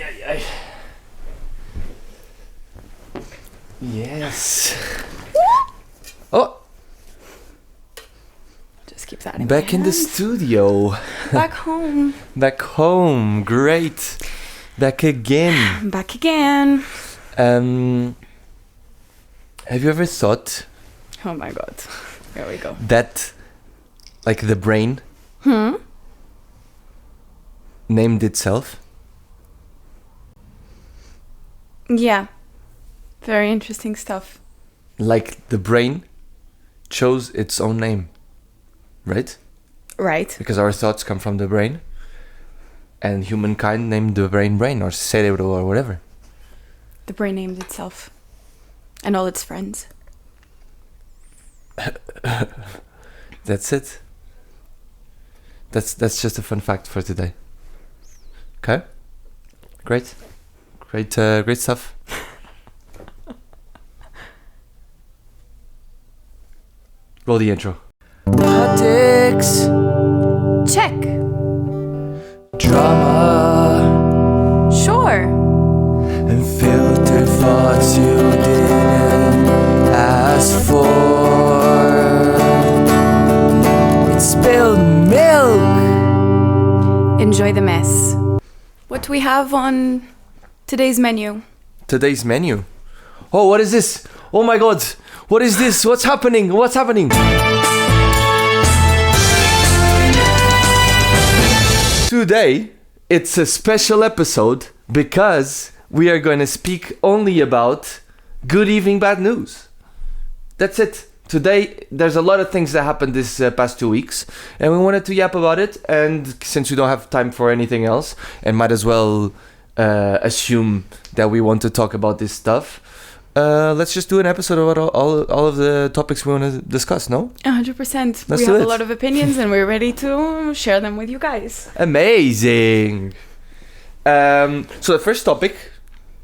ay. Yes. Oh. Just keep that in Back in the studio. Back home. Back home. Great. Back again. Back again. Have you ever thought Oh my god. Here we go. that, like, the brain named itself? Yeah. Very interesting stuff. Like, the brain chose its own name, right? Right. Because our thoughts come from the brain, and humankind named the brain or cerebro or whatever. The brain named itself. And all its friends. That's it. That's just a fun fact for today. Okay? Great stuff. Roll the intro. Politics. Check. Drama. Sure. And filtered thoughts you didn't ask for. It's spilled milk. Enjoy the mess. What do we have on today's menu? Today's menu. Oh, what is this? Oh my god. What is this? What's happening? What's happening? Today, it's a special episode because we are going to speak only about good evening, bad news. That's it. Today, there's a lot of things that happened this past 2 weeks, and we wanted to yap about it. And since we don't have time for anything else, and might as well assume that we want to talk about this stuff, let's just do an episode about all of the topics we want to discuss, no? 100%. Let's we do have it. a lot of opinions and we're ready to share them with you guys. Amazing! So the first topic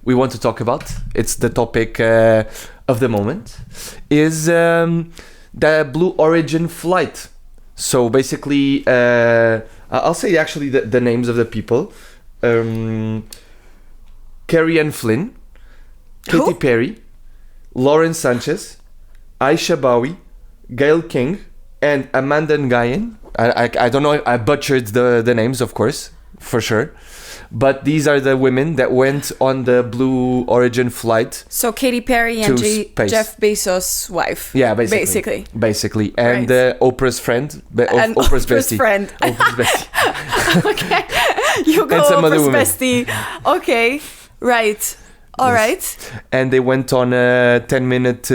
we want to talk about, it's the topic of the moment, is the Blue Origin flight. So basically, I'll say actually the names of the people. Carrie Ann Flynn, Katy Who? Perry, Lauren Sanchez, Aisha Bowie, Gail King, and Amanda Nguyen. I don't know, I butchered the names, of course, for sure. But these are the women that went on the Blue Origin flight. So Katy Perry and To space. Jeff Bezos' wife. Yeah, basically. And Right. Oprah's friend. And Oprah's bestie. friend. Oprah's bestie. Okay. You go And some other Oprah's women. bestie. Okay. Right. All right. And they went on a 10-minute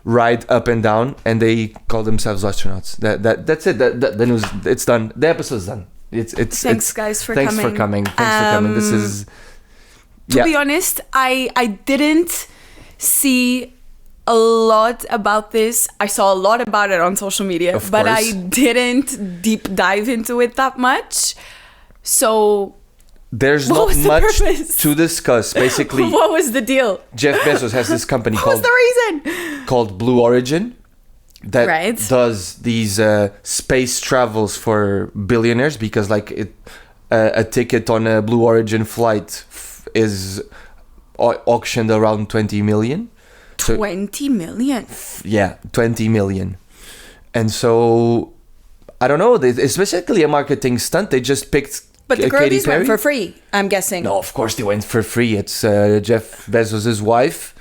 ride up and down, and they call themselves astronauts. That's it. The news. It's done. The episode's done. Thanks, guys, for thanks coming. for coming. Thanks for coming. This is. To be honest, I didn't see a lot about this. I saw a lot about it on social media, Of but course. I didn't deep dive into it that much. So There's What not was the much purpose? to discuss. Basically, what was the deal? Jeff Bezos has this company What was called the reason? Blue Origin that Right. does these space travels for billionaires, because like a ticket on a Blue Origin flight is auctioned around 20 million. So, 20 million. yeah, 20 million. And so I don't know, it's basically a marketing stunt. They just picked But the Katy girlies went Perry. for free, I'm guessing. No, of course they went for free. It's Jeff Bezos' wife,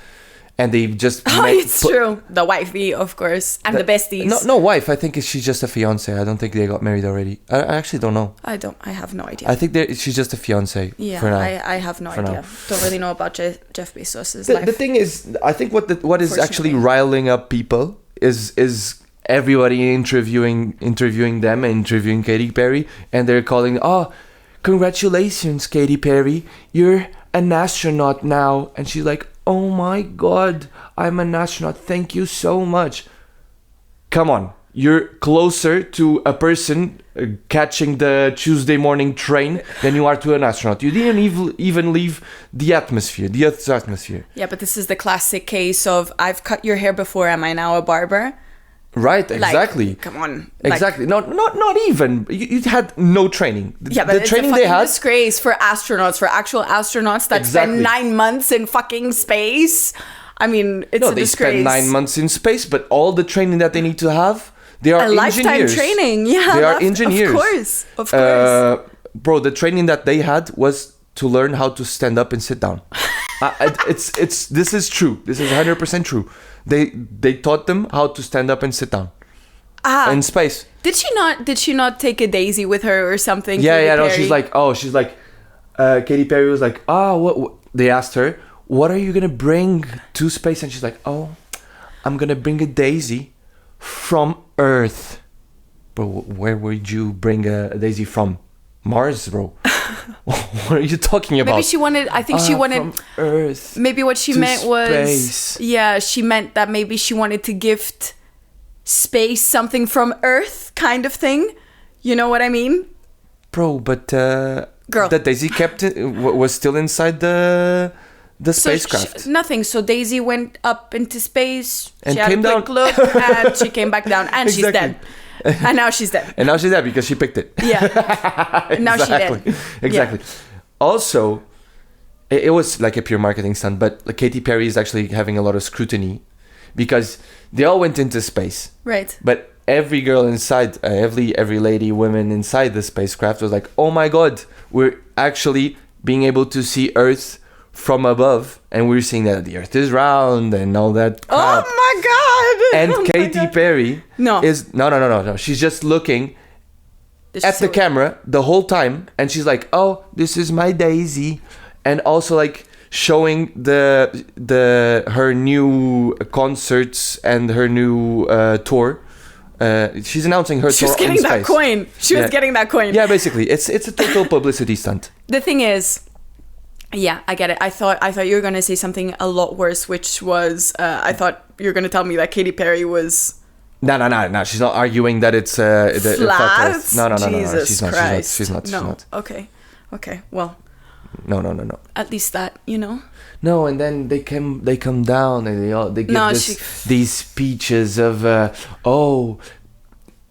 and they just It's true. The wifey, of course, and the besties. No wife. I think she's just a fiance. I don't think they got married already. I actually don't know. I have no idea. I think she's just a fiance. Yeah, for now. I have no For idea. now. Don't really know about Jeff Bezos' The life. thing is, I think what is actually Fortunately. riling up people is everybody interviewing them and interviewing Katy Perry, and they're calling, oh, congratulations, Katy Perry, you're an astronaut now. And she's like, oh my god, I'm an astronaut, thank you so much. Come on, you're closer to a person catching the Tuesday morning train than you are to an astronaut. You didn't even leave the atmosphere, the Earth's atmosphere. Yeah, but this is the classic case of, I've cut your hair before, am I now a barber? Right, exactly. Like, come on. Exactly. Not even. You had no training. Yeah, but the it's training a fucking they had. disgrace for astronauts, for actual astronauts that spend 9 months in fucking space. I mean, it's a they disgrace. spend 9 months in space, but all the training that they need to have, they are engineers. Lifetime training, yeah. They are engineers. Of course. Bro, the training that they had was to learn how to stand up and sit down. This is true. This is 100% true. They taught them how to stand up and sit down. In space. Did she not take a daisy with her or something? Yeah, no, she's like Katy Perry was like, what they asked her, what are you gonna bring to space? And she's like, I'm gonna bring a daisy from Earth. Bro, where would you bring a daisy from? Mars, bro. What are you talking about? Maybe she wanted, from Earth. Maybe what she meant was space. Yeah, she meant that maybe she wanted to gift space something from Earth kind of thing. You know what I mean? Bro, but girl, the daisy was still inside the spacecraft. Nothing. So Daisy went up into space. And she had came a quick down. look and she came back down. And she's dead. And now she's dead. And now she's dead because she picked it. Yeah. Now she's dead. Exactly. Yeah. Also, it was like a pure marketing stunt, but Katy Perry is actually having a lot of scrutiny because they all went into space. Right. But every girl inside, every lady, woman inside the spacecraft was like, oh my God, we're actually being able to see Earth from above, and we're seeing that the Earth is round and all that crap. Oh my God! And Katy Perry is no. She's just looking at the camera the whole time, and she's like, "Oh, this is my Daisy," and also like showing her new concerts and her new tour. She's announcing her tour. She was getting that coin. She was getting that coin. Yeah, basically, it's a total publicity stunt. The thing is. Yeah, I get it. I thought you were going to say something a lot worse, which was I thought you were going to tell me that Katy Perry was... No. She's not arguing that it's... flat? No. Jesus Christ. She's not. Okay. Well... No. At least that, you know? No, and then they come down and they give these speeches of...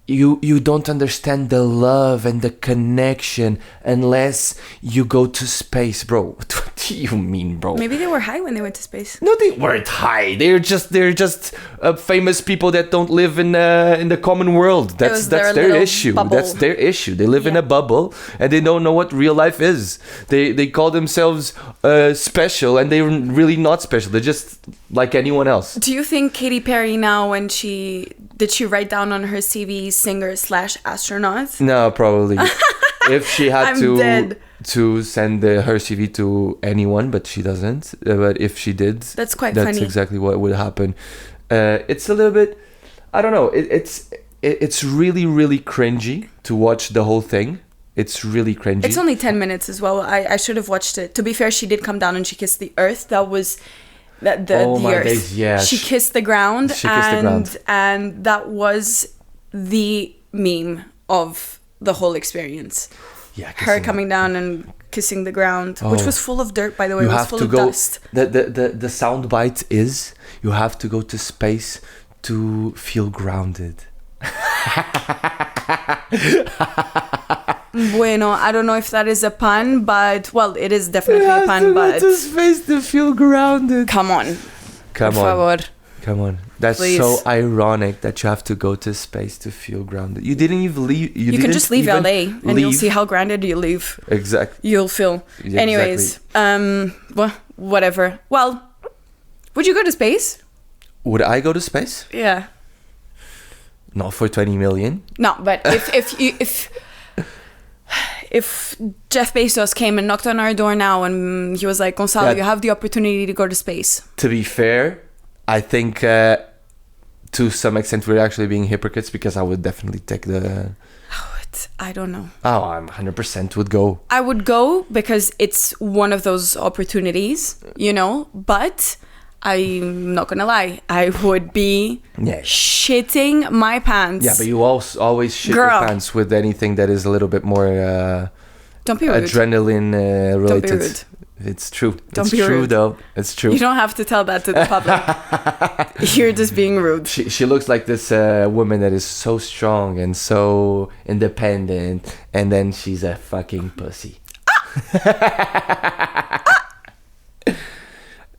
You don't understand the love and the connection unless you go to space, bro. What do you mean, bro? Maybe they were high when they went to space. No, they weren't high. They're just famous people that don't live in the common world. That's their issue. Bubble. That's their issue. They live in a bubble and they don't know what real life is. They call themselves special, and they're really not special. They're just like anyone else. Do you think Katy Perry now, when did she write down on her CV singer/astronaut? No, probably. If she had to send her CV to anyone, but she doesn't. But if she did, that's funny. That's exactly what would happen. It's a little bit, I don't know. It's really, really cringy to watch the whole thing. It's really cringy. It's only 10 minutes as well. I should have watched it. To be fair, she did come down and she kissed the earth. That was... the earth. Days, yeah. She kissed the ground, and that was the meme of the whole experience. Yeah, her coming down and kissing the ground, which was full of dirt, by the way. It was full of dust. The sound bite is you have to go to space to feel grounded. Bueno, I don't know if that is a pun, but well, it is definitely a pun. But go to space to feel grounded. Come on. Come on. That's Please. So ironic that you have to go to space to feel grounded. You didn't even leave. You can just leave LA and you'll see how grounded you leave. Exactly. You'll feel. Yeah, anyways, well, whatever. Well, would you go to space? Would I go to space? Yeah. Not for 20 million. No, but if Jeff Bezos came and knocked on our door now and he was like, Gonzalo, you have the opportunity to go to space. To be fair, I think to some extent we're actually being hypocrites, because I would definitely take the... I don't know. Oh, I'm 100% would go. I would go because it's one of those opportunities, you know, but... I'm not gonna lie, I would be shitting my pants. Yeah, but you always shit your pants with anything that is a little bit more don't be rude. Adrenaline related. Don't be rude. It's true. Don't it's be true, rude. though. It's true. You don't have to tell that to the public. You're just being rude. She looks like this woman that is so strong and so independent, and then she's a fucking pussy.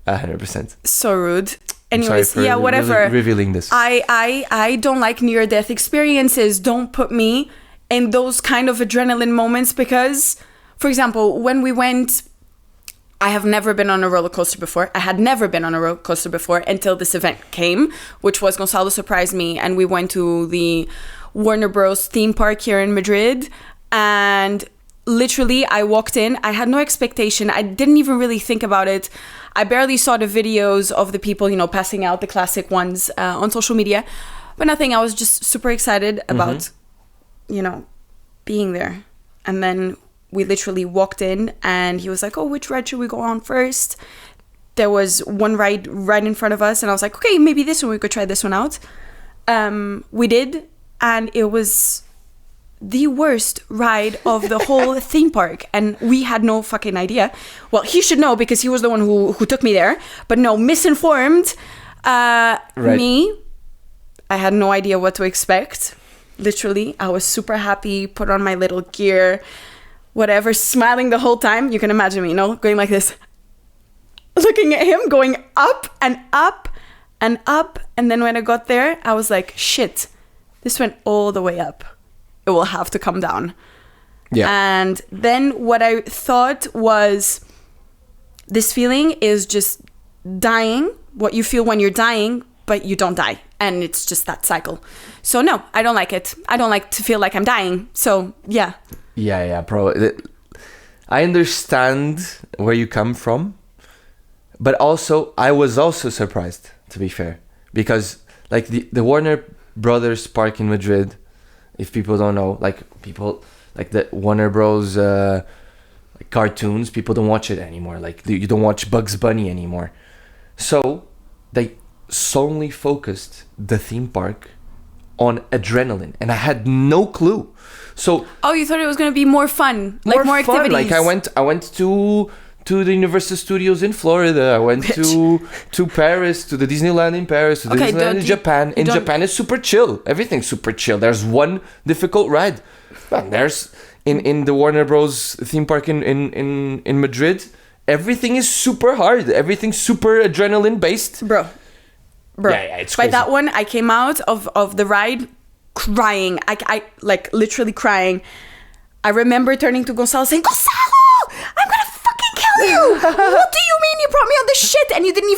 100%. So rude. Anyways, yeah, whatever. Revealing this. I don't like near-death experiences. Don't put me in those kind of adrenaline moments because, for example, when we went, I have never been on a roller coaster before. I had never been on a roller coaster before until this event came, which was Gonzalo surprised me, and we went to the Warner Bros. Theme park here in Madrid, and literally I walked in. I had no expectation. I didn't even really think about it. I barely saw the videos of the people, passing out the classic ones on social media, but nothing. I was just super excited about, being there. And then we literally walked in and he was like, oh, which ride should we go on first? There was one ride right in front of us and I was like, okay, maybe this one, we could try this one out. We did, and it was the worst ride of the whole theme park, and we had no fucking idea. Well, he should know because he was the one who took me there, but no, misinformed me. I had no idea what to expect. Literally, I was super happy, put on my little gear, whatever, smiling the whole time. You can imagine me, going like this, looking at him, going up and up and up. And then when I got there, I was like, shit, this went all the way up. It will have to come down. Yeah. And then what I thought was, this feeling is just dying, what you feel when you're dying, but you don't die. And it's just that cycle. So no, I don't like it. I don't like to feel like I'm dying. So yeah. Yeah, bro. I understand where you come from, but also I was also surprised, to be fair, because like the Warner Brothers Park in Madrid, if people don't know, people like the Warner Bros. Cartoons, people don't watch it anymore. Like you don't watch Bugs Bunny anymore. So they solely focused the theme park on adrenaline, and I had no clue. So you thought it was going to be more fun, more activities. Like I went to the Universal Studios in Florida. I went to Paris, to the Disneyland in Paris, to the Disneyland in Japan. In Japan, it's super chill. Everything's super chill. There's one difficult ride. And there's in the Warner Bros. Theme park in Madrid, everything is super hard. Everything's super adrenaline based. Bro. Yeah, it's crazy. By that one, I came out of the ride crying. I like literally crying. I remember turning to Gonzalo saying, Gonzalo, I'm gonna fucking kill you. What do you mean you brought me on this shit? And he didn't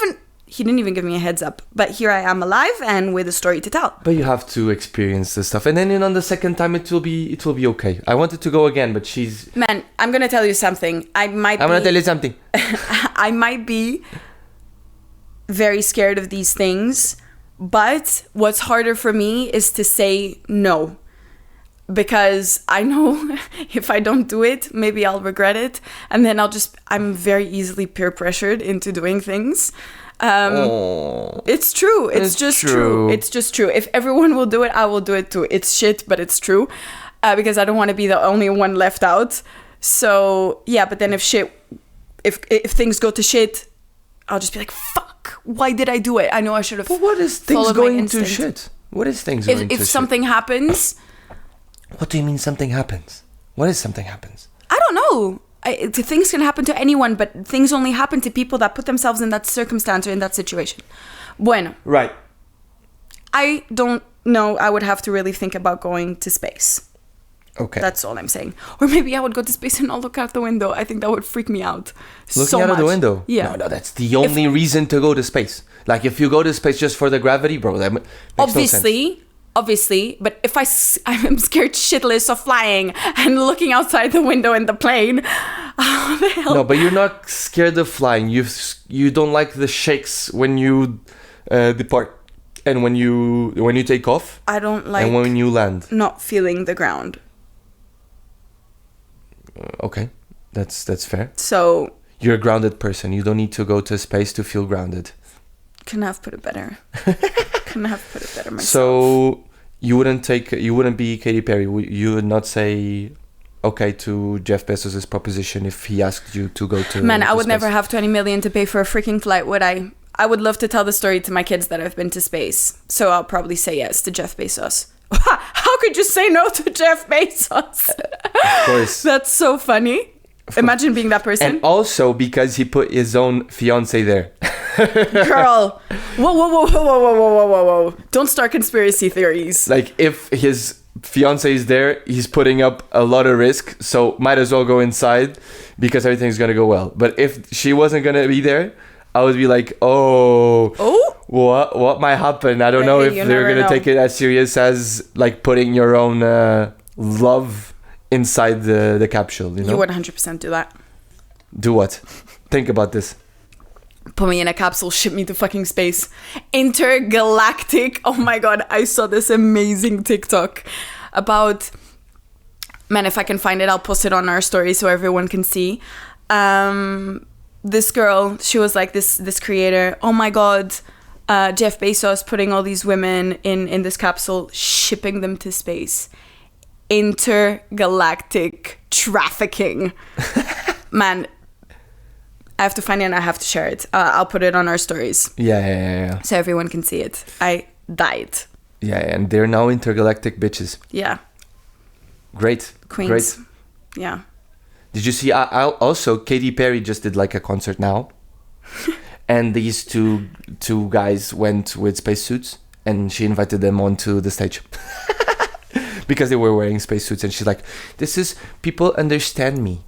even give me a heads up. But here I am alive and with a story to tell. But you have to experience this stuff. And then on the second time, it will be okay. I wanted to go again, but she's... Man, I'm gonna tell you something. I might be very scared of these things, but what's harder for me is to say no, because I know if I don't do it, maybe I'll regret it, and then I'm very easily peer pressured into doing things. It's true. It's just true. It's just true. If everyone will do it, I will do it too. It's shit, but it's true, because I don't want to be the only one left out. So yeah, but then if things go to shit, I'll just be like, fuck, why did I do it? I know I should have. But what is things going to shit? What is things going to shit? If something happens. What do you mean something happens? What is something happens? I don't know. Things can happen to anyone, but things only happen to people that put themselves in that circumstance or in that situation. Bueno. Right. I don't know. I would have to really think about going to space. Okay. That's all I'm saying. Or maybe I would go to space and not look out the window. I think that would freak me out. Looking out of the window? Yeah. No, that's the only reason to go to space. Like if you go to space just for the gravity, bro, that makes no sense. Obviously, but if I'm scared shitless of flying and looking outside the window in the plane, how the hell? No, but you're not scared of flying. You don't like the shakes when you depart and when you take off. I don't like. And when you land. Not feeling the ground. Okay, that's fair. So you're a grounded person. You don't need to go to space to feel grounded. Couldn't have put it better. Myself. So you wouldn't be Katy Perry. You would not say okay to Jeff Bezos' proposition if he asked you to go to Man, I would space? never have 20 million to pay for a freaking flight, would I? I would love to tell the story to my kids that I've been to space. So I'll probably say yes to Jeff Bezos. How could you say no to Jeff Bezos? Of course. That's so funny. Imagine being that person. And also because he put his own fiance there. Girl. Whoa. Don't start conspiracy theories. Like, if his fiance is there, he's putting up a lot of risk, so might as well go inside because everything's gonna go well. But if she wasn't gonna be there, I would be like, what might happen? I don't know if they're gonna take it as serious as like putting your own love inside the capsule. You would 100% do that. Do what? Think about this. Put me in a capsule, ship me to fucking space. Intergalactic. Oh my god, I saw this amazing TikTok about... Man, if I can find it, I'll post it on our story so everyone can see. This girl, she was like this creator. Oh my god, Jeff Bezos putting all these women in this capsule, shipping them to space. Intergalactic trafficking. Man, I have to find it and I have to share it. I'll put it on our stories. Yeah. So everyone can see it. I died. Yeah, and they're now intergalactic bitches. Yeah. Great. Queens. Great. Yeah. Did you see? Also, Katy Perry just did like a concert now, and these two guys went with spacesuits, and she invited them onto the stage because they were wearing spacesuits, and she's like, "This is people understand me."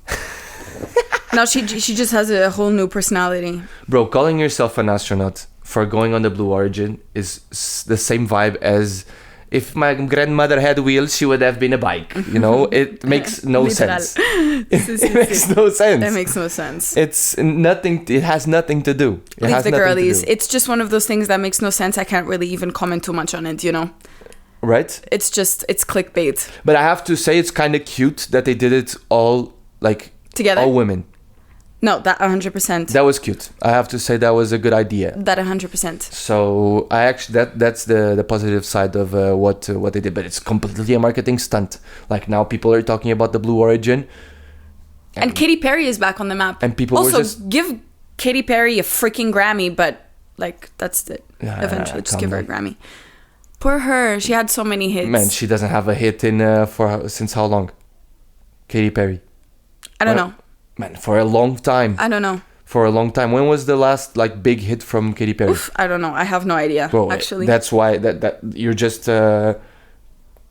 Now she just has a whole new personality. Bro, calling yourself an astronaut for going on the Blue Origin is the same vibe as if my grandmother had wheels, she would have been a bike. You know, it makes no sense. It makes no sense. It makes no sense. It's nothing. It has nothing to do. Leave the girlies. It's just one of those things that makes no sense. I can't really even comment too much on it, you know? Right? It's clickbait. But I have to say it's kind of cute that they did it all, like, together. All women. No, that 100%. That was cute. I have to say that was a good idea. That 100%. So I actually that's the positive side of what they did, but it's completely a marketing stunt. Like, now people are talking about the Blue Origin, and Katy Perry is back on the map. And people also were just give Katy Perry a freaking Grammy, but like that's it. Eventually, just give her a Grammy. Poor her. She had so many hits. Man, she doesn't have a hit since how long? Katy Perry. I don't know. Man, for a long time. I don't know. For a long time. When was the last like big hit from Katy Perry? Oof, I don't know. I have no idea. Bro, actually, that's why that you're just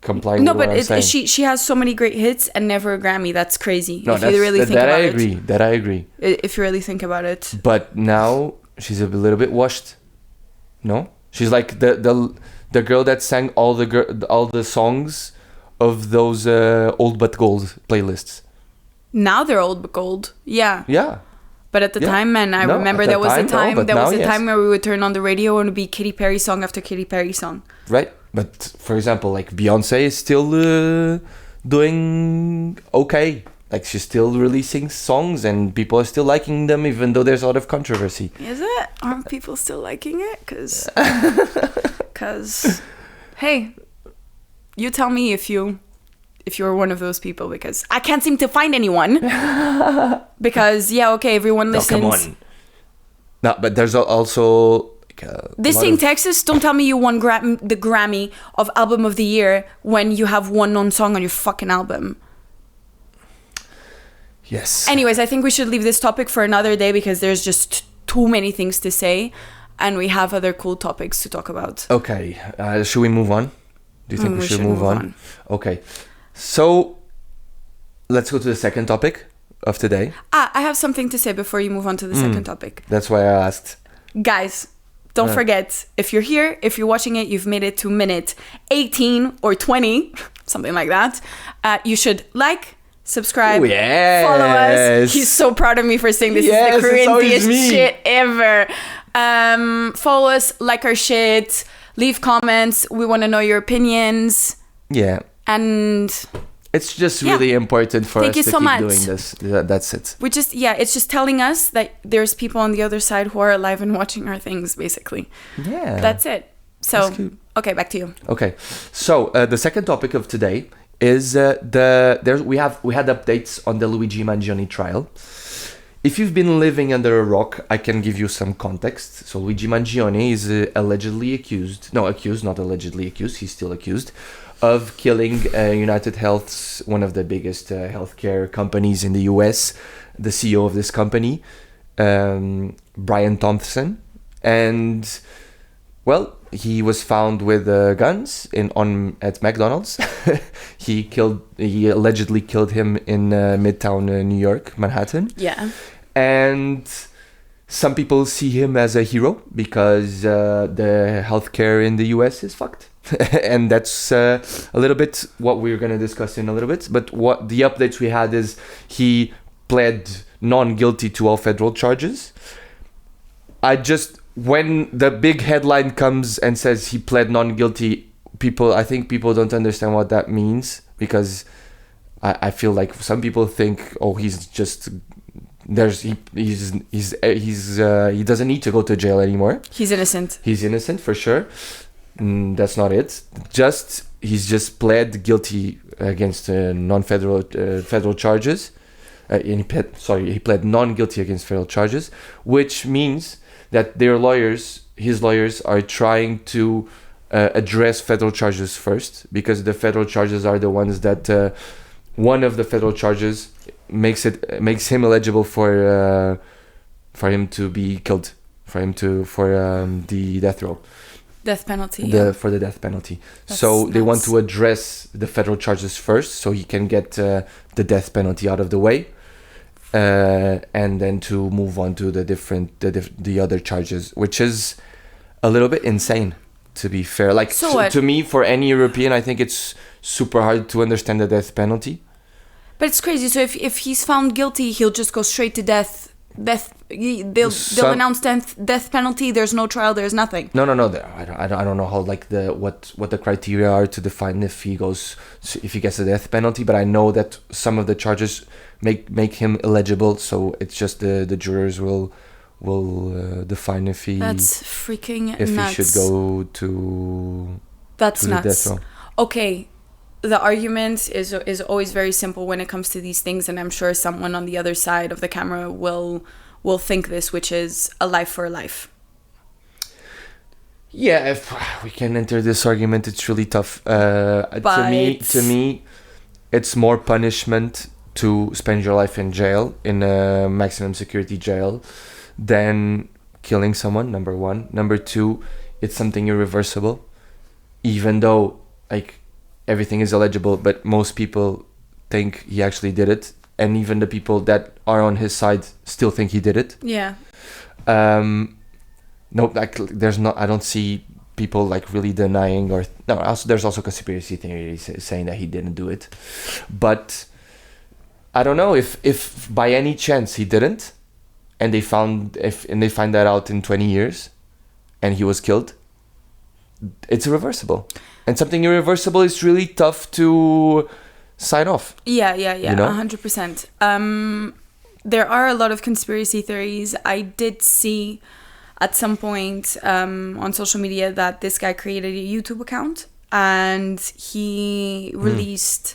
complying. No, with but what I'm saying. she has so many great hits and never a Grammy. That's crazy. No, if you really think about it. That I agree. If you really think about it. But now she's a little bit washed. No, she's like the girl that sang all the songs of those Old But Gold playlists. Now they're old but gold. Yeah. Yeah. But at the time, man, I remember there was a time where we would turn on the radio and it would be Katy Perry song after Katy Perry song. Right. But for example, like Beyonce is still doing okay. Like, she's still releasing songs and people are still liking them, even though there's a lot of controversy. Is it? Aren't people still liking it? Because hey, you tell me if you're one of those people, because I can't seem to find anyone. Because everyone listens. No, come on. No, but there's also this thing, Texas. Don't tell me you won the Grammy of Album of the Year when you have one known song on your fucking album. Yes. Anyways, I think we should leave this topic for another day because there's just too many things to say, and we have other cool topics to talk about. Okay, should we move on? Do you think we should move on? Okay. So, let's go to the second topic of today. I have something to say before you move on to the second topic. That's why I asked. Guys, don't forget, if you're here, if you're watching it, you've made it to minute 18 or 20, something like that. You should like, subscribe, follow us. He's so proud of me for saying this is the cringiest shit ever. Follow us, like our shit, leave comments. We want to know your opinions. Yeah. And it's just really important for us to keep doing this. That's it. It's just telling us that there's people on the other side who are alive and watching our things, basically. Yeah. That's it. So, okay, back to you. Okay. So, the second topic of today is we had updates on the Luigi Mangione trial. If you've been living under a rock, I can give you some context. So Luigi Mangione is he's still accused of killing United Health's, one of the biggest healthcare companies in the US, the CEO of this company, Brian Thompson. And, well, he was found with guns at McDonald's. He allegedly killed him in Midtown New York, Manhattan. Yeah. And some people see him as a hero because the healthcare in the US is fucked. And that's a little bit what we're going to discuss in a little bit. But what the updates we had is he pled non-guilty to all federal charges. When the big headline comes and says he pled non-guilty, I think people don't understand what that means, because I feel like some people think, he doesn't need to go to jail anymore. He's innocent. He's innocent for sure. That's not it. He's just pled guilty against non-federal federal charges. He pled non-guilty against federal charges, which means that his lawyers are trying to address federal charges first, because the federal charges are the ones that one of the federal charges makes him eligible for him to be killed, for the death row. Death penalty. For the death penalty. So they want to address the federal charges first, so he can get the death penalty out of the way. And then to move on to the other charges, which is a little bit insane, to be fair. Like, to me, for any European, I think it's super hard to understand the death penalty. But it's crazy. So if he's found guilty, he'll just go straight to death. They'll announce death penalty. There's no trial. There's nothing. No. I don't know how what the criteria are to define if he gets a death penalty. But I know that some of the charges make him eligible. So it's just the jurors will define if he. That's freaking if nuts. He should go to. That's to nuts. The death row. Okay. The argument is always very simple when it comes to these things, and I'm sure someone on the other side of the camera will think this, which is a life for a life. Yeah, if we can enter this argument, it's really tough. To me, it's more punishment to spend your life in jail, in a maximum security jail, than killing someone, number one. Number two, it's something irreversible, even though, everything is eligible, but most people think he actually did it, and even the people that are on his side still think he did it. Yeah. There's not. I don't see people really denying there's also conspiracy theories saying that he didn't do it, but I don't know if by any chance he didn't, and they find that out in 20 years, and he was killed. It's irreversible. And something irreversible is really tough to sign off. Yeah, 100%. There are a lot of conspiracy theories. I did see at some point on social media that this guy created a YouTube account, and he released,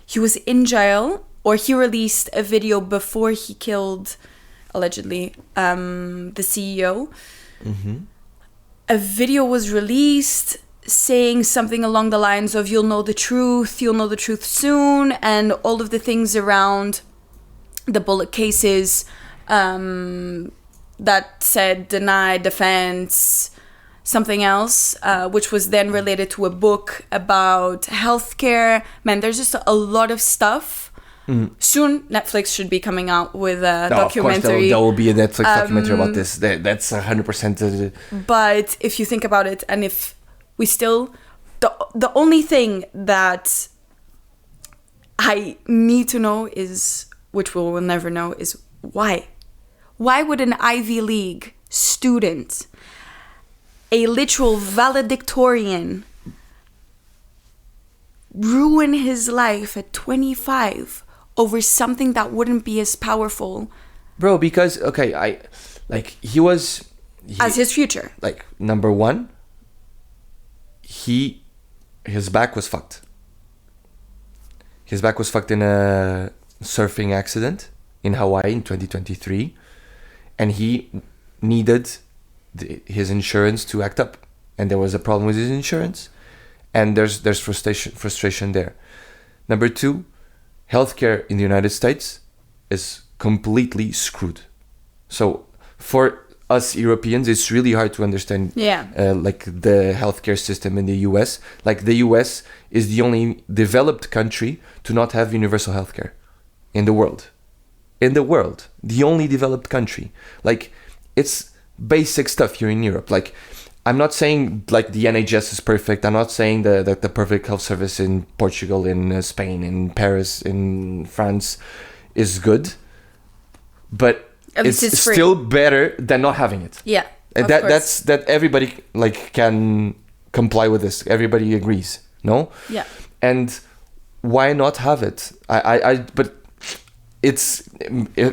he was in jail, or he released a video before he killed, allegedly, the CEO. Mm-hmm. A video was released saying something along the lines of, you'll know the truth soon, and all of the things around the bullet cases that said deny, defense, something else, which was then related to a book about healthcare. Man, there's just a lot of stuff. Soon Netflix should be coming out with a documentary. There will be a Netflix documentary about this. That's 100%. But if you think about it, and if we still, the only thing that I need to know is, which we will never know, is why. Why would an Ivy League student, a literal valedictorian, ruin his life at 25 over something that wouldn't be as powerful? Bro, because, he was... as his future. Number one, his back was fucked. His back was fucked in a surfing accident in Hawaii in 2023, and he needed his insurance to act up, and there was a problem with his insurance, and there's frustration there. Number 2, healthcare in the United States is completely screwed. So for us Europeans, it's really hard to understand like the healthcare system in the US. Like the US is the only developed country to not have universal healthcare in the world. The only developed country. Like, it's basic stuff here in Europe. Like, I'm not saying like the NHS is perfect. I'm not saying that the perfect health service in Portugal, in Spain, in Paris, in France is good, but it's still better than not having it. Yeah, and that's everybody like can comply with this. Everybody agrees, no? Yeah. And why not have it? But it's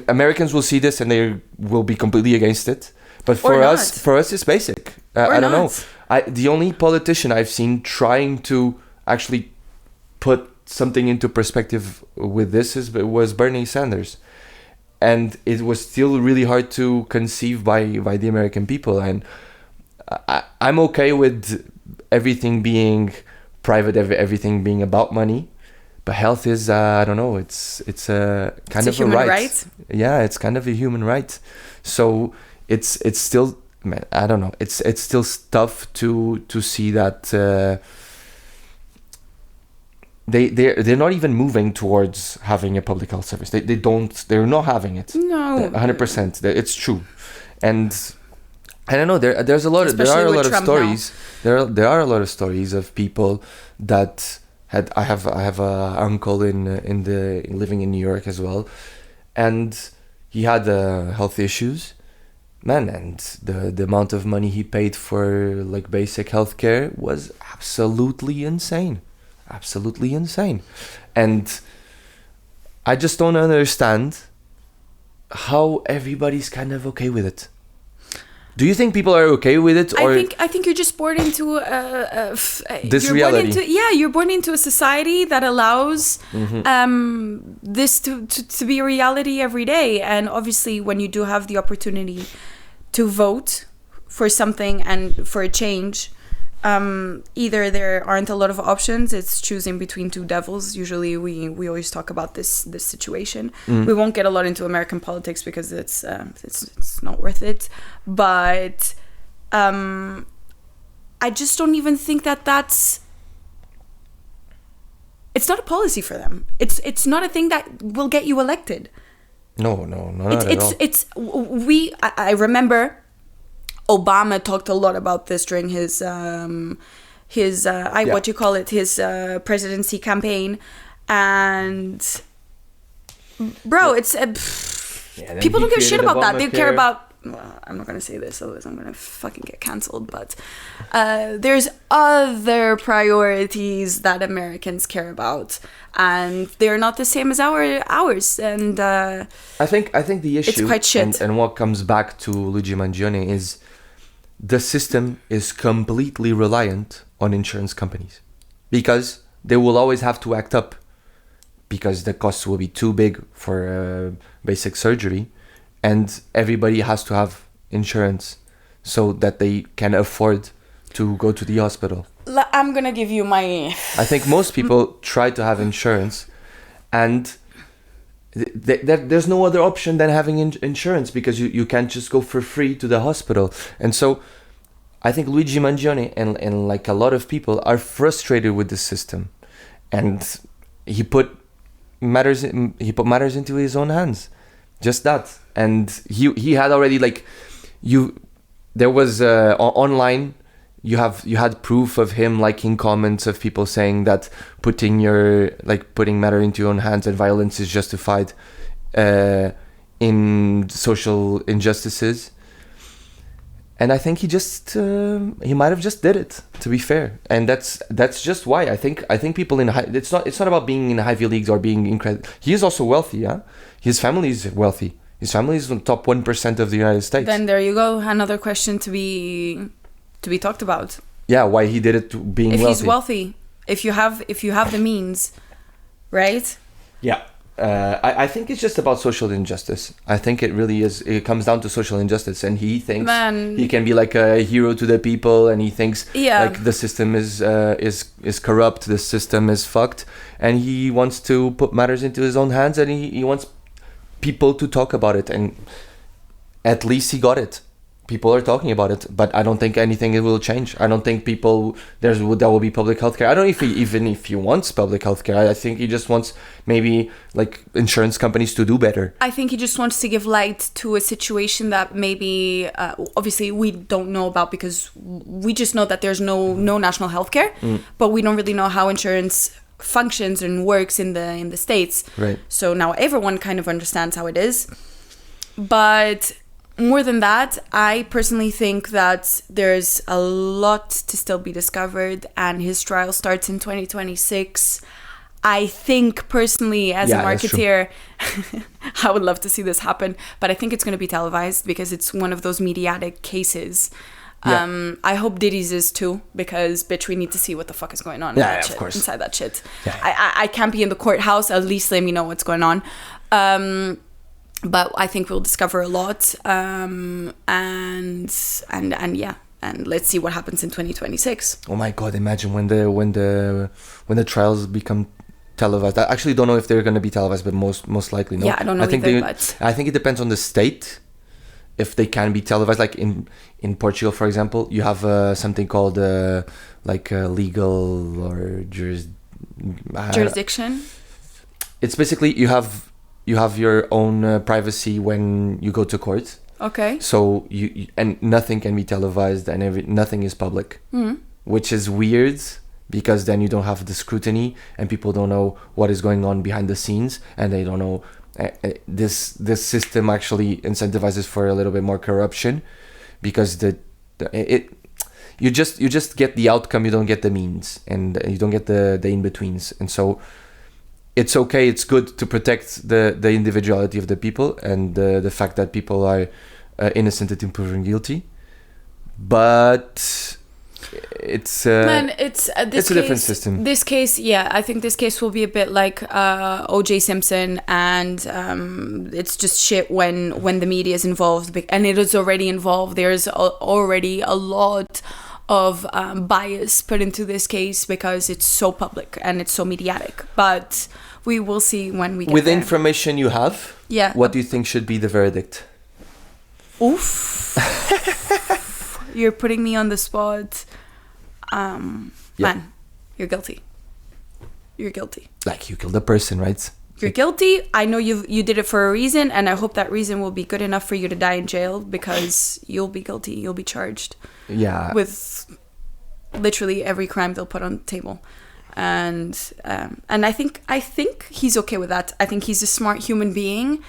Americans will see this and they will be completely against it. But for us, it's basic. I don't know. The only politician I've seen trying to actually put something into perspective with this was Bernie Sanders, and it was still really hard to conceive by the American people. And I'm okay with everything being private, everything being about money, but health is I don't know. It's a kind of a right. Yeah, it's kind of a human right. So. It's still, man, I don't know. It's still tough to see that they're not even moving towards having a public health service. They're not having it. No, 100%. It's true, and I don't know. There are a lot of stories. There are a lot of stories of people that had. I have a uncle living in New York as well, and he had health issues. Man, and the amount of money he paid for like basic healthcare was absolutely insane. And I just don't understand how everybody's kind of okay with it. Do you think people are okay with it? Or I think you're just born into this reality. You're born into a society that allows this to be a reality every day. And obviously, when you do have the opportunity to vote for something and for a change, either there aren't a lot of options. It's choosing between two devils. Usually, we always talk about this situation. We won't get a lot into American politics because it's not worth it. But I just don't even think that's. It's not a policy for them. It's not a thing that will get you elected. No, not at all. I remember Obama talked a lot about this during his presidency campaign, and bro, it's people don't give a shit about that. They care about. Well, I'm not gonna say this, otherwise I'm gonna fucking get cancelled. But there's other priorities that Americans care about, and they're not the same as ours. And I think the issue, it's quite shit. And what comes back to Luigi Mangione is the system is completely reliant on insurance companies, because they will always have to act up, because the costs will be too big for basic surgery. And everybody has to have insurance so that they can afford to go to the hospital. I'm going to give you my... I think most people try to have insurance, and there's no other option than having insurance, because you can't just go for free to the hospital. And so I think Luigi Mangione and like a lot of people are frustrated with the system. And he put matters into his own hands. Just that. And he had already there was online you had proof of him liking comments of people saying that putting matter into your own hands and violence is justified in social injustices. And I think he might have just did it, to be fair. And that's just why I think people in it's not about being in Ivy Leagues or being incredible. He is also wealthy, yeah. His family is wealthy. His family is in the top 1% of the United States. Then there you go, another question to be talked about. Yeah, why he did it being wealthy. If he's wealthy, if you have the means, right? Yeah. I think it's just about social injustice. I think it really is. It comes down to social injustice, and he thinks he can be like a hero to the people, and he thinks like the system is corrupt, the system is fucked, and he wants to put matters into his own hands, and he wants people to talk about it, and at least he got it. People are talking about it, but I don't think anything will change. I don't think there will be public healthcare. I don't know if he wants public healthcare. I think he just wants maybe like insurance companies to do better. I think he just wants to give light to a situation that maybe obviously we don't know about, because we just know that there's no national healthcare, but we don't really know how insurance functions and works in the States. Right. So now everyone kind of understands how it is, but more than that, I personally think that there's a lot to still be discovered, and his trial starts in 2026. I think personally, as a marketeer, I would love to see this happen, but I think it's going to be televised because it's one of those mediatic cases. Yeah. I hope Diddy's is too, because bitch, we need to see what the fuck is going on inside that shit. Yeah. I can't be in the courthouse. At least let me know what's going on. But I think we'll discover a lot, and let's see what happens in 2026. Oh my God! Imagine when the trials become televised. I actually don't know if they're going to be televised, but most likely no. Yeah, I don't know but I think it depends on the state if they can be televised. Like in Portugal, for example, you have something called legal or jurisdiction. It's basically you have your own privacy when you go to court. Okay. So you and nothing can be televised, and nothing is public, which is weird because then you don't have the scrutiny, and people don't know what is going on behind the scenes, and they don't know. This system actually incentivizes for a little bit more corruption, because you just get the outcome, you don't get the means, and you don't get the in-betweens, and so. It's okay. It's good to protect the individuality of the people and the fact that people are innocent until proven guilty, but it's a different system. This case, I think this case will be a bit like O.J. Simpson, and it's just shit when the media is involved, and it is already involved. There's already a lot of bias put into this case because it's so public and it's so mediatic, but we will see when we get with there. Information you have, what do you think should be the verdict? Oof. You're putting me on the spot. Man, you're guilty. Like, you killed a person, right? You're guilty. I know you did it for a reason, and I hope that reason will be good enough for you to die in jail, because you'll be guilty. You'll be charged. Yeah. With literally every crime they'll put on the table, and I think he's okay with that. I think he's a smart human being.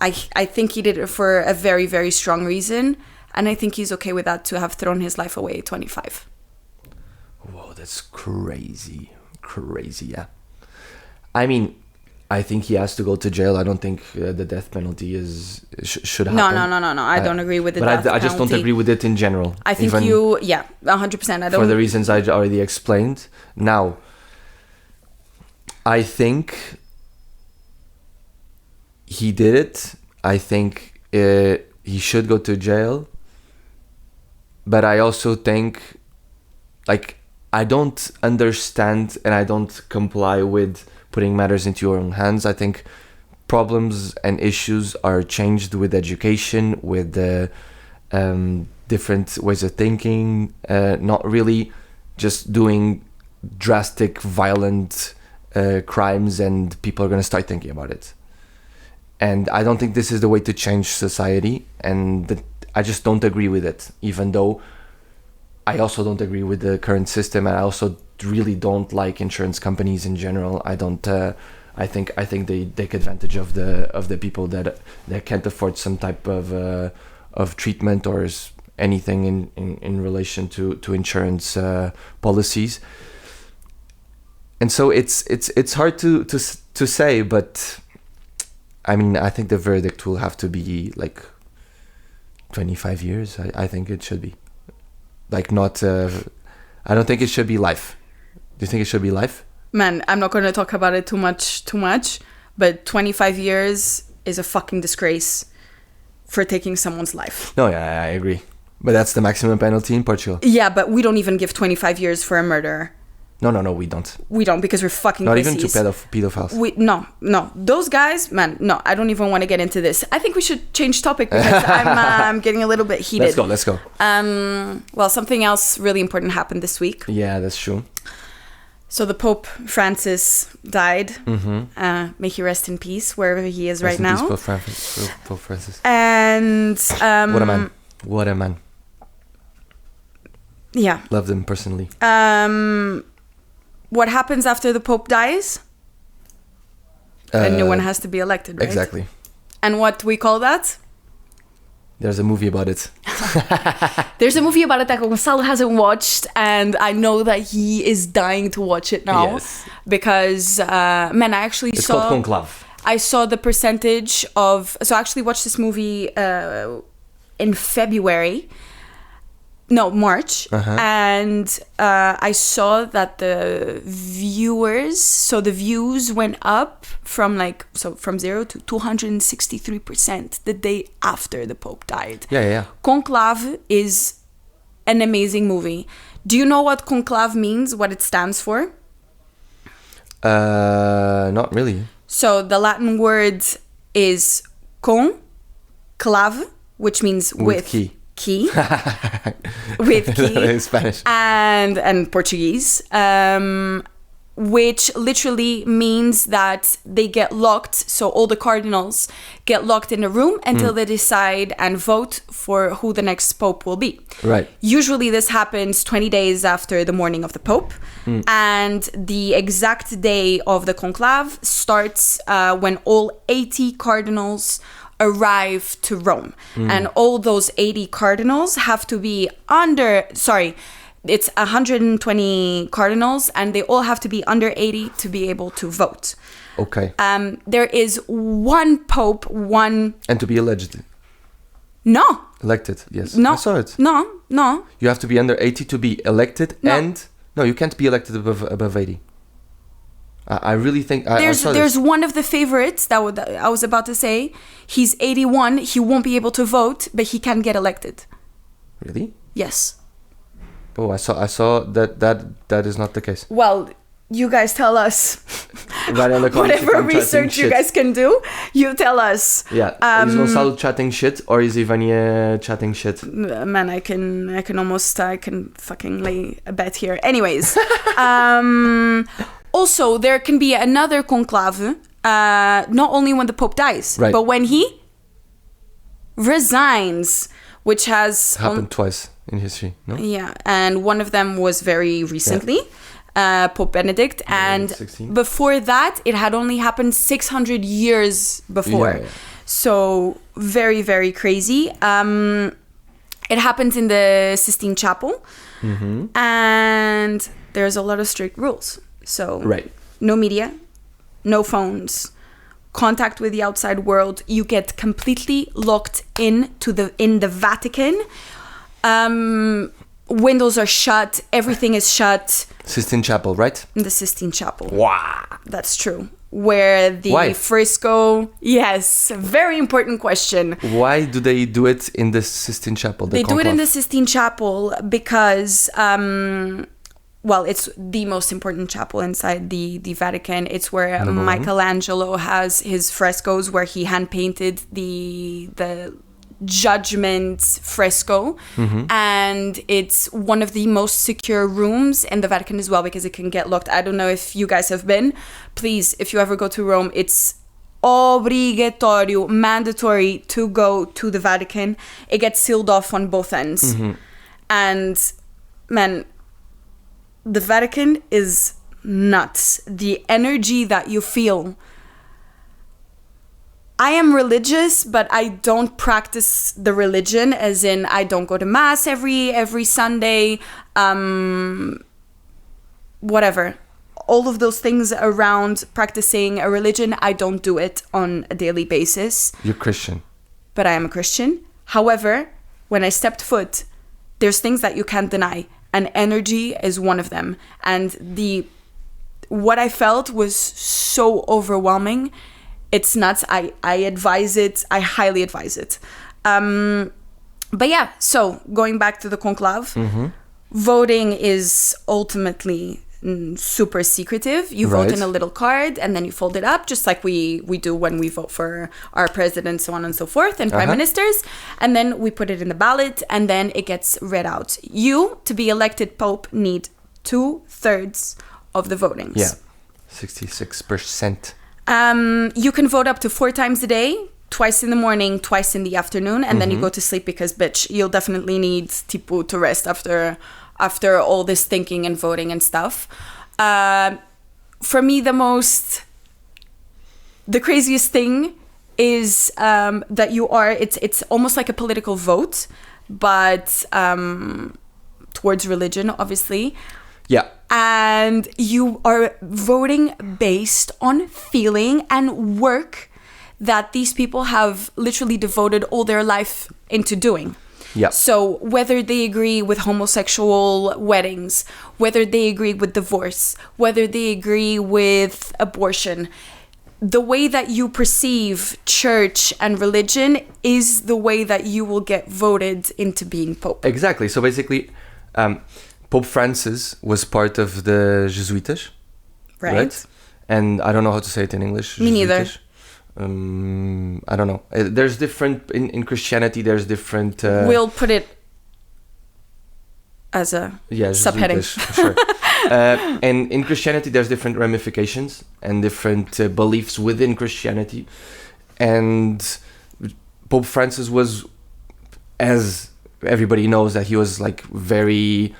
I think he did it for a very, very strong reason, and I think he's okay with that, to have thrown his life away at 25. Whoa, that's crazy. Yeah. I mean, I think he has to go to jail. I don't think the death penalty should happen. No. I don't agree with the death penalty. I just don't agree with it in general. I think 100%. I don't. For the reasons I already explained. Now, I think he did it. I think he should go to jail. But I also think, like, I don't understand and I don't comply with putting matters into your own hands. I think problems and issues are changed with education, with different ways of thinking, not really just doing drastic, violent crimes, and people are going to start thinking about it. And I don't think this is the way to change society, and I just don't agree with it, even though I also don't agree with the current system, and I also really don't like insurance companies in general. I don't. I think they take advantage of the people that can't afford some type of treatment or anything in relation to insurance policies. And so it's hard to say, but I mean, I think the verdict will have to be like 25 years. I think it should be. Like, not I don't think it should be life. Do you think it should be life? man, I'm not going to talk about it too much, but 25 years is a fucking disgrace for taking someone's life. No, yeah, I agree. But that's the maximum penalty in Portugal. Yeah, but we don't even give 25 years for a murderer. No, we don't. We don't, because we're fucking Not pussies. even to pedophiles. No. Those guys, man, no, I don't even want to get into this. I think we should change topic because I'm getting a little bit heated. Let's go. Well, something else really important happened this week. Yeah, that's true. So the Pope Francis died. Mm-hmm. May he rest in peace wherever he is right now. Pope Francis. And What a man. Yeah. Loved him personally. What happens after the Pope dies? A new one has to be elected, right? Exactly. And what we call that? There's a movie about it. There's a movie about it that Gonçalo hasn't watched, and I know that he is dying to watch it now. Yes. Because, I actually It's called Conclave. I saw the percentage of... So I actually watched this movie in March. Uh-huh. And I saw that the views went up from 0 to 263% the day after the Pope died. Yeah. Conclave is an amazing movie. Do you know what conclave means, what it stands for? Not really. So the Latin word is conclave, which means with key. With key. Spanish. And Portuguese. Which literally means that they get locked. So all the cardinals get locked in a room until they decide and vote for who the next pope will be. Right. Usually this happens 20 days after the morning of the pope. And the exact day of the conclave starts when all 80 cardinals arrive to Rome. And all those 80 cardinals have to be it's 120 cardinals, and they all have to be under 80 to be able to vote. Okay. There is one pope, And to be elected. No. Elected, yes. No. I saw it. No. You have to be under 80 to be elected, and... No, you can't be elected above 80. I really think... There's one of the favorites that I was about to say. He's 81. He won't be able to vote, but he can get elected. Really? Yes. Oh, I saw that is not the case. Well, you guys tell us. Right in the comments. Whatever research you guys can do, you tell us. Yeah. Is Gonçalo chatting shit, or is Ivania chatting shit? Man, I can fucking lay a bet here. Anyways. Also, there can be another conclave, not only when the Pope dies, right, but when he resigns, which has... happened twice in history, no? Yeah, and one of them was very recently, Pope Benedict, and 16. Before that, it had only happened 600 years before. Yeah. So, very, very crazy. It happens in the Sistine Chapel, and there's a lot of strict rules. So, right, no media, no phones, contact with the outside world. You get completely locked in the Vatican. Windows are shut. Everything is shut. Sistine Chapel, right? In the Sistine Chapel. Wow. That's true. Where the fresco... Yes, very important question. Why do they do it in the Sistine Chapel? They do it in the Sistine Chapel because... it's the most important chapel inside the Vatican. It's where Michelangelo has his frescoes, where he hand-painted the Judgment fresco. And it's one of the most secure rooms in the Vatican as well, because it can get locked. I don't know if you guys have been. Please, if you ever go to Rome, it's obligatorio, mandatory to go to the Vatican. It gets sealed off on both ends. And, man... The Vatican is nuts. The energy that you feel. I am religious, but I don't practice the religion, as in I don't go to mass every Sunday. Whatever. All of those things around practicing a religion, I don't do it on a daily basis. You're Christian. But I am a Christian. However, when I stepped foot, there's things that you can't deny. And energy is one of them. And the what I felt was so overwhelming. It's nuts. I advise it. I highly advise it. But yeah, so going back to the conclave, voting is ultimately super secretive. You vote in a little card and then you fold it up, just like we do when we vote for our president, so on and so forth, and prime ministers. And then we put it in the ballot and then it gets read out. You, to be elected pope, need 2/3 of the votings. Yeah, 66%. You can vote up to 4 times a day, twice in the morning, twice in the afternoon, and then you go to sleep because, bitch, you'll definitely need tipo to rest after all this thinking and voting and stuff. For me, the craziest thing is that it's almost like a political vote, but towards religion, obviously. Yeah. And you are voting based on feeling and work that these people have literally devoted all their life into doing. Yeah. So whether they agree with homosexual weddings, whether they agree with divorce, whether they agree with abortion, the way that you perceive church and religion is the way that you will get voted into being pope. Exactly. So basically, Pope Francis was part of the Jesuitas, right? And I don't know how to say it in English. Me neither. I don't know. There's different in Christianity. There's different. We'll put it as a subheading. Sure. And in Christianity, there's different ramifications and different beliefs within Christianity. And Pope Francis was, as everybody knows, that he was like very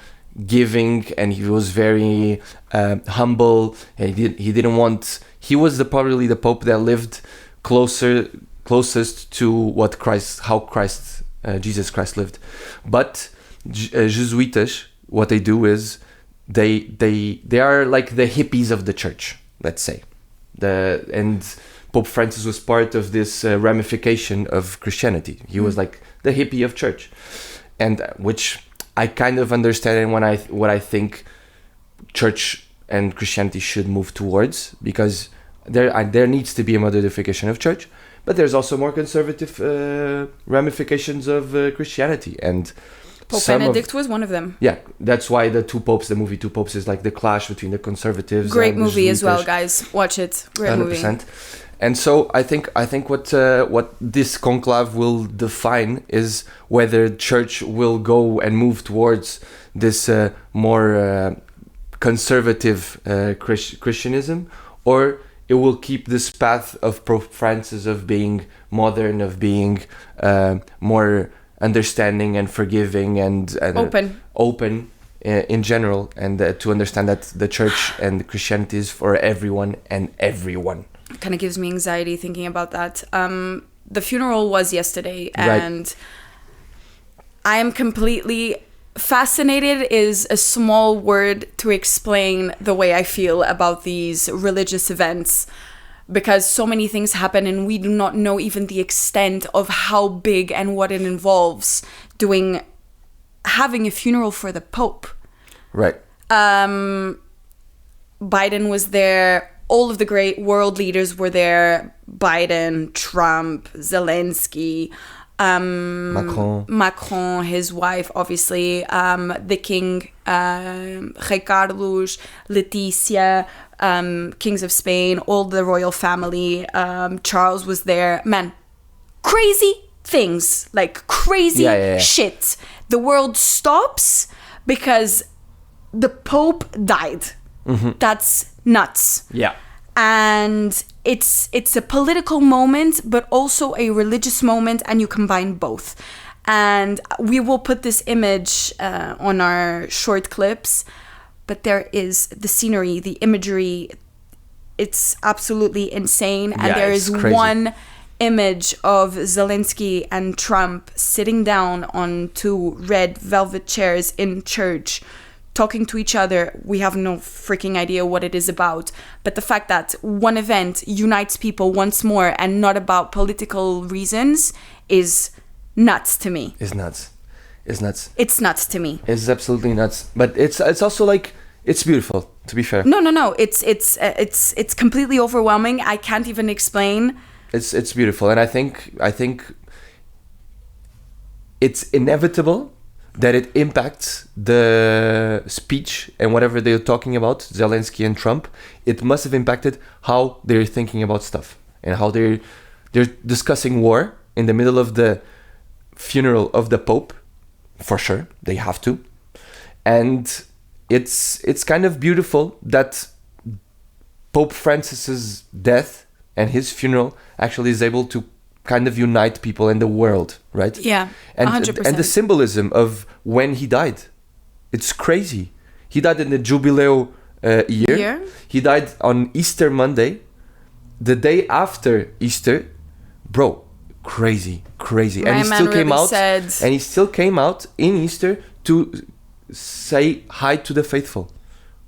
giving and he was very humble. And he was probably the Pope that lived closest to what Jesus Christ lived. But Jesuitas, what they do is they are like the hippies of the church, let's say. And Pope Francis was part of this ramification of Christianity. He was like the hippie of church, and which I kind of understand, and what I think church and Christianity should move towards, because there needs to be a modernification of church, but there's also more conservative ramifications of Christianity, and Pope Benedict was one of them. Yeah, that's why the movie Two Popes is like the clash between the conservatives. Great and movie as well, guys. Watch it. Great 100%. Movie. And so I think what this conclave will define is whether church will go and move towards this more conservative Christianism, or it will keep this path of Pope Francis of being modern, of being more understanding and forgiving and open in general, and to understand that the church and Christianity is for everyone and everyone. It kind of gives me anxiety thinking about that. The funeral was yesterday, and I am completely fascinated is a small word to explain the way I feel about these religious events, because so many things happen and we do not know even the extent of how big and what it involves having a funeral for the Pope. Right. Biden was there. All of the great world leaders were there. Biden, Trump, Zelensky, Macron, his wife, obviously, the king, Rei Carlos, Leticia, kings of Spain, all the royal family. Charles was there. Man, crazy things, like crazy shit. The world stops because the Pope died. Mm-hmm. That's nuts. Yeah. And it's a political moment, but also a religious moment, and you combine both. And we will put this image on our short clips, but there is the scenery, the imagery. It's absolutely insane. And there is one image of Zelensky and Trump sitting down on 2 red velvet chairs in church, talking to each other. We have no freaking idea what it is about. But the fact that one event unites people once more and not about political reasons is nuts to me. It's nuts. It's nuts. It's nuts to me. It's absolutely nuts. But it's also like, it's beautiful. To be fair. No. It's completely overwhelming. I can't even explain. It's beautiful, and I think it's inevitable that it impacts the speech and whatever they're talking about, Zelensky and Trump. It must have impacted how they're thinking about stuff and how they're discussing war in the middle of the funeral of the Pope. For sure, they have to. And it's kind of beautiful that Pope Francis's death and his funeral actually is able to kind of unite people in the world, right? Yeah, and 100%. And the symbolism of when he died, it's crazy. He died in the Jubileo year. He died on Easter Monday, the day after Easter. Bro, crazy. And he still came out, and he still came out in Easter to say hi to the faithful.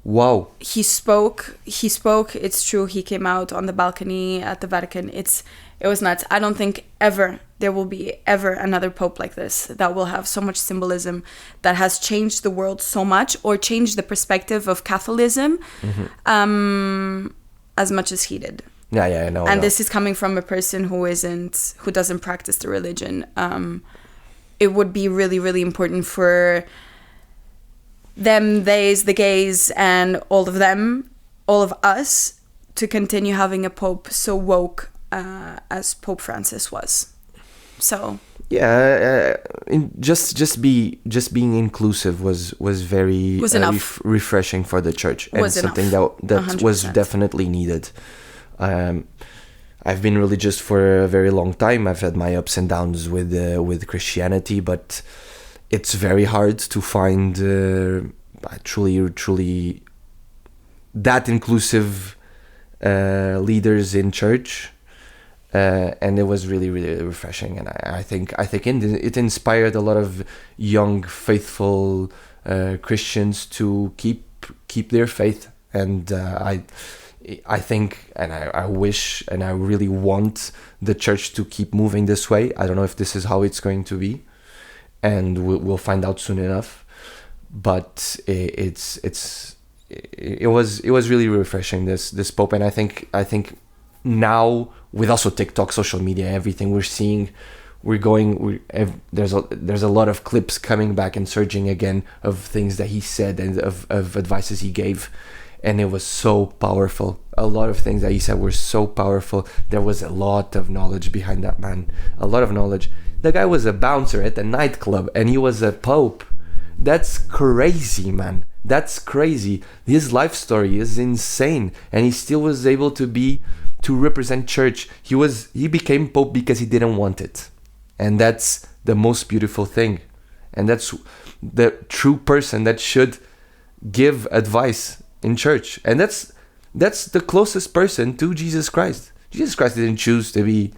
Wow. He spoke. It's true. He came out on the balcony at the Vatican. It was nuts. I don't think there will be another pope like this that will have so much symbolism, that has changed the world so much, or changed the perspective of Catholicism as much as he did. Yeah, I know. And this is coming from a person who doesn't practice the religion. It would be really, really important for them, theys, the gays, and all of us, to continue having a pope so woke as Pope Francis was. So yeah, just being inclusive was very refreshing for the church, and something that 100%. Was definitely needed. I've been religious for a very long time. I've had my ups and downs with Christianity, but it's very hard to find truly that inclusive leaders in church, and it was really, really refreshing. And I think it inspired a lot of young faithful Christians to keep their faith. And I think, and I wish, and I really want the church to keep moving this way. I don't know if this is how it's going to be, and we'll find out soon enough. But it was really refreshing, this Pope. And I think now, with also TikTok, social media, everything we're seeing, there's a lot of clips coming back and surging again of things that he said and of advices he gave. And it was so powerful. A lot of things that he said were so powerful. There was a lot of knowledge behind that man. A lot of knowledge. The guy was a bouncer at a nightclub, and he was a pope. That's crazy, man. That's crazy. His life story is insane. And he still was able to represent church. He became pope because he didn't want it. And that's the most beautiful thing. And that's the true person that should give advice in church. And that's the closest person to Jesus Christ. Jesus Christ didn't choose to be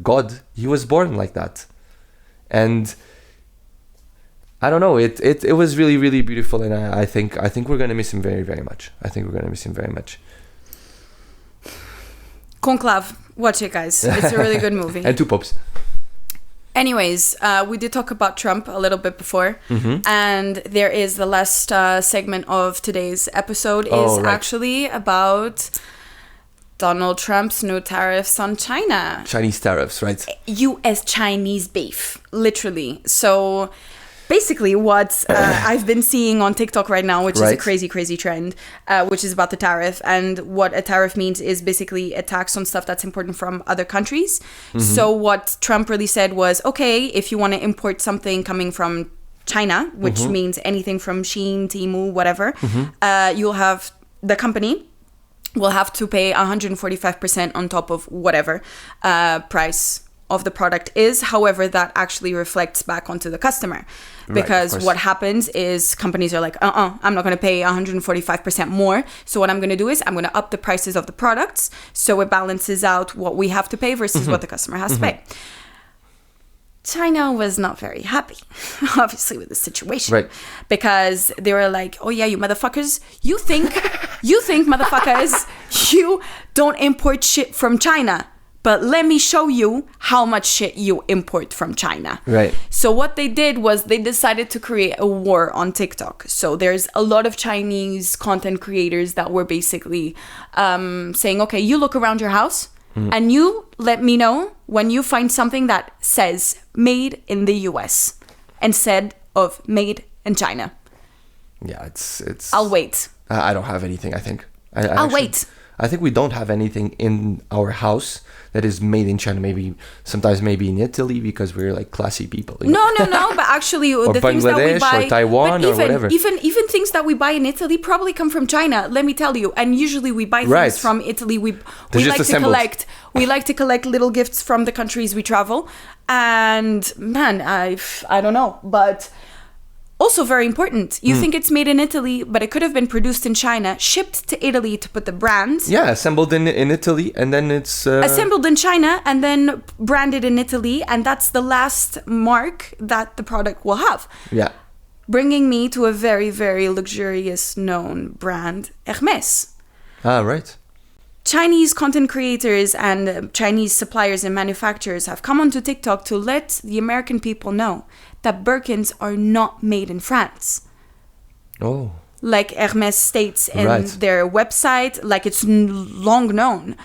God. He was born like that. And I don't know, it was really, really beautiful. And I think we're going to miss him very, very much. Conclave, watch it, guys. It's a really good movie. And two popes. Anyways, we did talk about Trump a little bit before, and there is the last segment of today's episode actually about Donald Trump's new tariffs on China. Chinese tariffs, right? US-Chinese beef, literally. So basically what I've been seeing on TikTok right now, which is a crazy, crazy trend, which is about the tariff. And what a tariff means is basically a tax on stuff that's important from other countries. So what Trump really said was, okay, if you want to import something coming from China, which means anything from Shein, Temu, whatever, the company will have to pay 145% on top of whatever price of the product is. However, that actually reflects back onto the customer, because what happens is companies are like, I'm not going to pay 145% more. So what I'm going to do is I'm going to up the prices of the products so it balances out what we have to pay versus what the customer has to pay. China was not very happy, obviously, with the situation, because they were like, oh yeah, you motherfuckers, you think motherfuckers, you don't import shit from China, but let me show you how much shit you import from China. Right. So what they did was they decided to create a war on TikTok. So there's a lot of Chinese content creators that were basically saying, okay, you look around your house and you let me know when you find something that says made in the US instead of made in China. Yeah, it's. I'll wait. I don't have anything, I think. I'll wait. I think we don't have anything in our house that is made in China. Sometimes in Italy because we're like classy people. You know? No. But actually, or the things that we buy, or Taiwan or whatever. Even things that we buy in Italy probably come from China. Let me tell you. And usually we buy things from Italy. We like to collect. We like to collect little gifts from the countries we travel. And man, I don't know, but. Also very important. You think it's made in Italy, but it could have been produced in China, shipped to Italy to put the brands. Yeah, assembled in Italy, and then it's... assembled in China, and then branded in Italy, and that's the last mark that the product will have. Yeah. Bringing me to a very, very luxurious known brand, Hermès. Ah, right. Chinese content creators and Chinese suppliers and manufacturers have come onto TikTok to let the American people know that Birkins are not made in France. Oh. Like Hermès states in their website, like it's long known.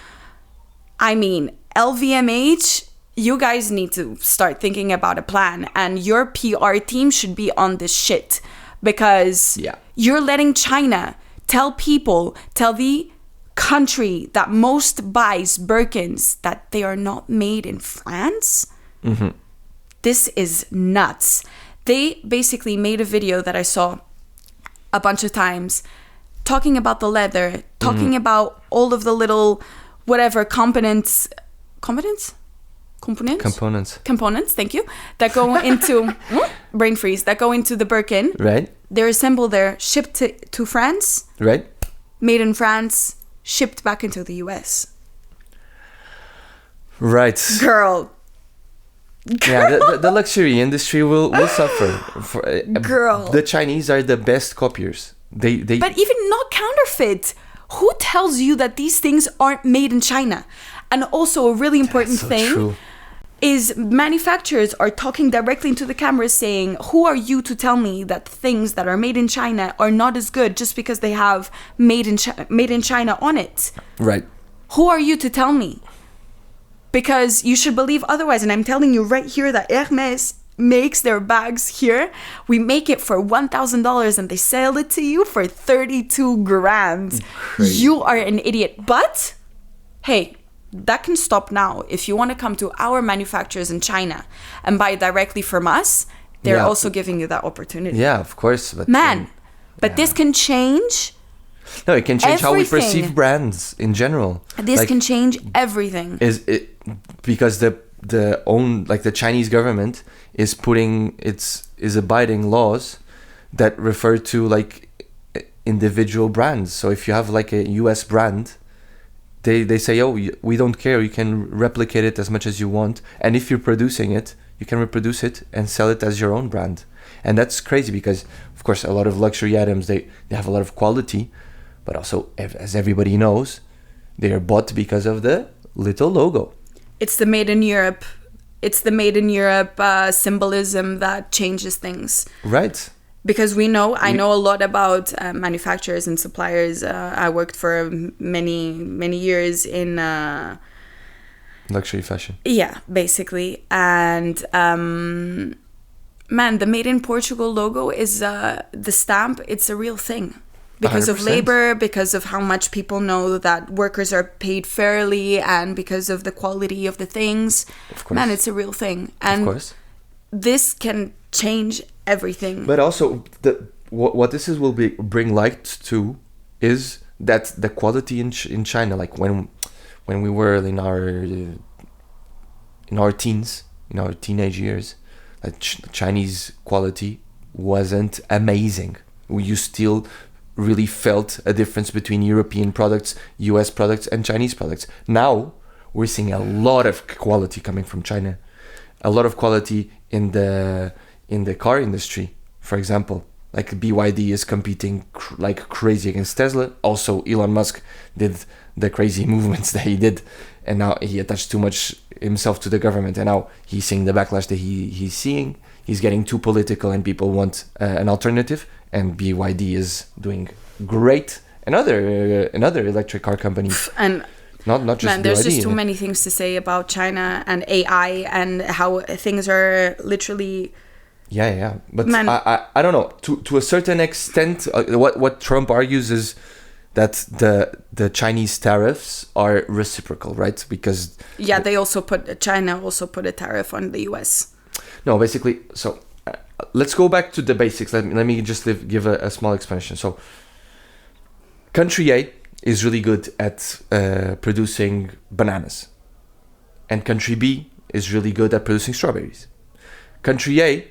I mean, LVMH, you guys need to start thinking about a plan, and your PR team should be on this shit because you're letting China tell the country that most buys Birkins that they are not made in France. Mm-hmm. This is nuts. They basically made a video that I saw a bunch of times talking about the leather, talking about all of the little whatever components, thank you, that go into brain freeze, that go into the Birkin. Right. They're assembled there, shipped to France. Right. Made in France, shipped back into the US. Right. Girl. Yeah, the luxury industry will suffer. Girl. The Chinese are the best copiers. They But even not counterfeit. Who tells you that these things aren't made in China? And also a really important thing is manufacturers are talking directly into the camera saying, who are you to tell me that things that are made in China are not as good just because they have made in China on it? Right. Who are you to tell me? Because you should believe otherwise. And I'm telling you right here that Hermès makes their bags here. We make it for $1,000 and they sell it to you for 32 grand. Crazy. You are an idiot. But, hey, that can stop now. If you want to come to our manufacturers in China and buy directly from us, they're also giving you that opportunity. Yeah, of course. But this can change. No, it can change how we perceive brands in general. This can change everything. Because the Chinese government is abiding laws that refer to like individual brands. So if you have like a US brand, they say, oh, we don't care, you can replicate it as much as you want, and if you're producing it, you can reproduce it and sell it as your own brand. And that's crazy because of course a lot of luxury items they have a lot of quality, but also, as everybody knows, they are bought because of the little logo. It's the made in Europe. It's the made in Europe symbolism that changes things. Right. Because I know a lot about manufacturers and suppliers. I worked for many, many years in... luxury fashion. Yeah, basically. And... man, the Made in Portugal logo is the stamp. It's a real thing. Because 100%. Of labor, because of how much people know that workers are paid fairly, and because of the quality of the things. Of course. Man, it's a real thing. And of course. This can change everything. But also, what this will bring light to is that the quality in China, like when we were in our teens, in our teenage years, Chinese quality wasn't amazing. You still really felt a difference between European products, US products, and Chinese products. Now we're seeing a lot of quality coming from China, a lot of quality in the car industry. For example, like BYD is competing like crazy against Tesla. Also, Elon Musk did the crazy movements that he did, and now he attached too much himself to the government, and now he's seeing the backlash that he's seeing. He's getting too political, and people want an alternative. And BYD is doing great. Another electric car company, and not just BYD. There's just too many things to say about China and AI and how things are literally. Yeah. But I don't know. To a certain extent, what Trump argues is that the Chinese tariffs are reciprocal, right? Because China also put a tariff on the US. No, basically, so let's go back to the basics. Let me just give a small explanation. So, country A is really good at producing bananas, and country B is really good at producing strawberries. Country A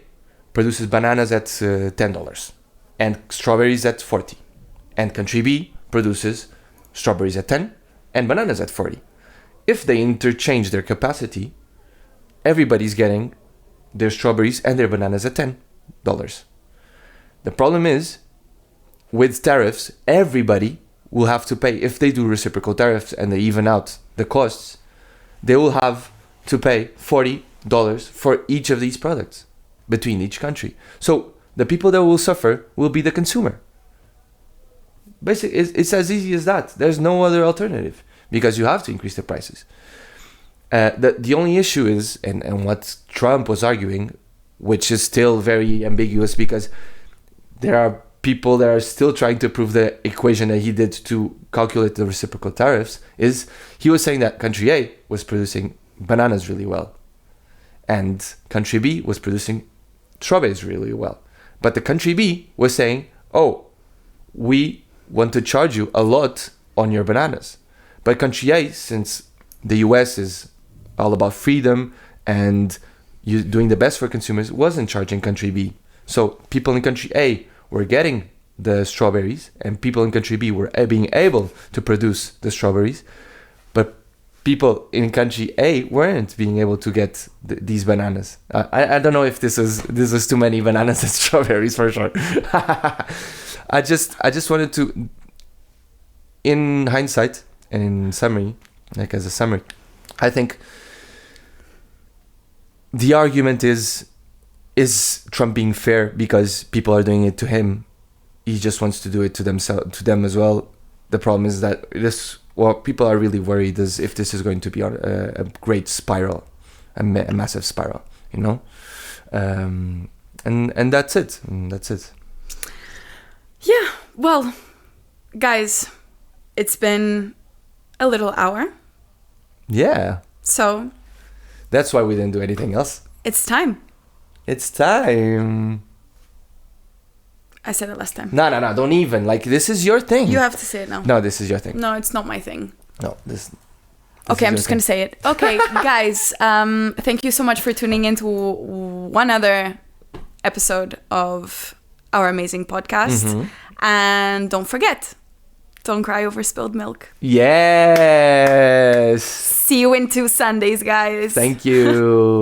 produces bananas at $10 and strawberries at $40, and country B produces strawberries at $10 and bananas at $40. If they interchange their capacity, everybody's getting their strawberries and their bananas at $10. The problem is, with tariffs, everybody will have to pay. If they do reciprocal tariffs and they even out the costs, they will have to pay $40 for each of these products between each country. So the people that will suffer will be the consumer. Basically, it's as easy as that. There's no other alternative because you have to increase the prices. The only issue is, and what Trump was arguing, which is still very ambiguous because there are people that are still trying to prove the equation that he did to calculate the reciprocal tariffs, is he was saying that country A was producing bananas really well and country B was producing strawberries really well. But the country B was saying, oh, we want to charge you a lot on your bananas. But country A, since the US is all about freedom and you doing the best for consumers, wasn't charging country B. So people in country A were getting the strawberries and people in country B were being able to produce the strawberries, but people in country A weren't being able to get these bananas. I don't know if this is too many bananas and strawberries for sure. I just wanted to, in hindsight and in summary, like as a summary, I think the argument is Trump being fair because people are doing it to him? He just wants to do it to them as well. The problem is that people are really worried is if this is going to be a great spiral, a massive spiral, you know? And that's it. That's it. Yeah, well, guys, it's been a little hour. Yeah. So that's why we didn't do anything else. It's time. It's time. I said it last time. No, don't even. Like, this is your thing. You have to say it now. No, this is your thing. No, it's not my thing. No, this okay, I'm just going to say it. Okay, guys, thank you so much for tuning into one other episode of our amazing podcast. Mm-hmm. And don't forget, don't cry over spilled milk. Yes. See you in 2 Sundays, guys. Thank you.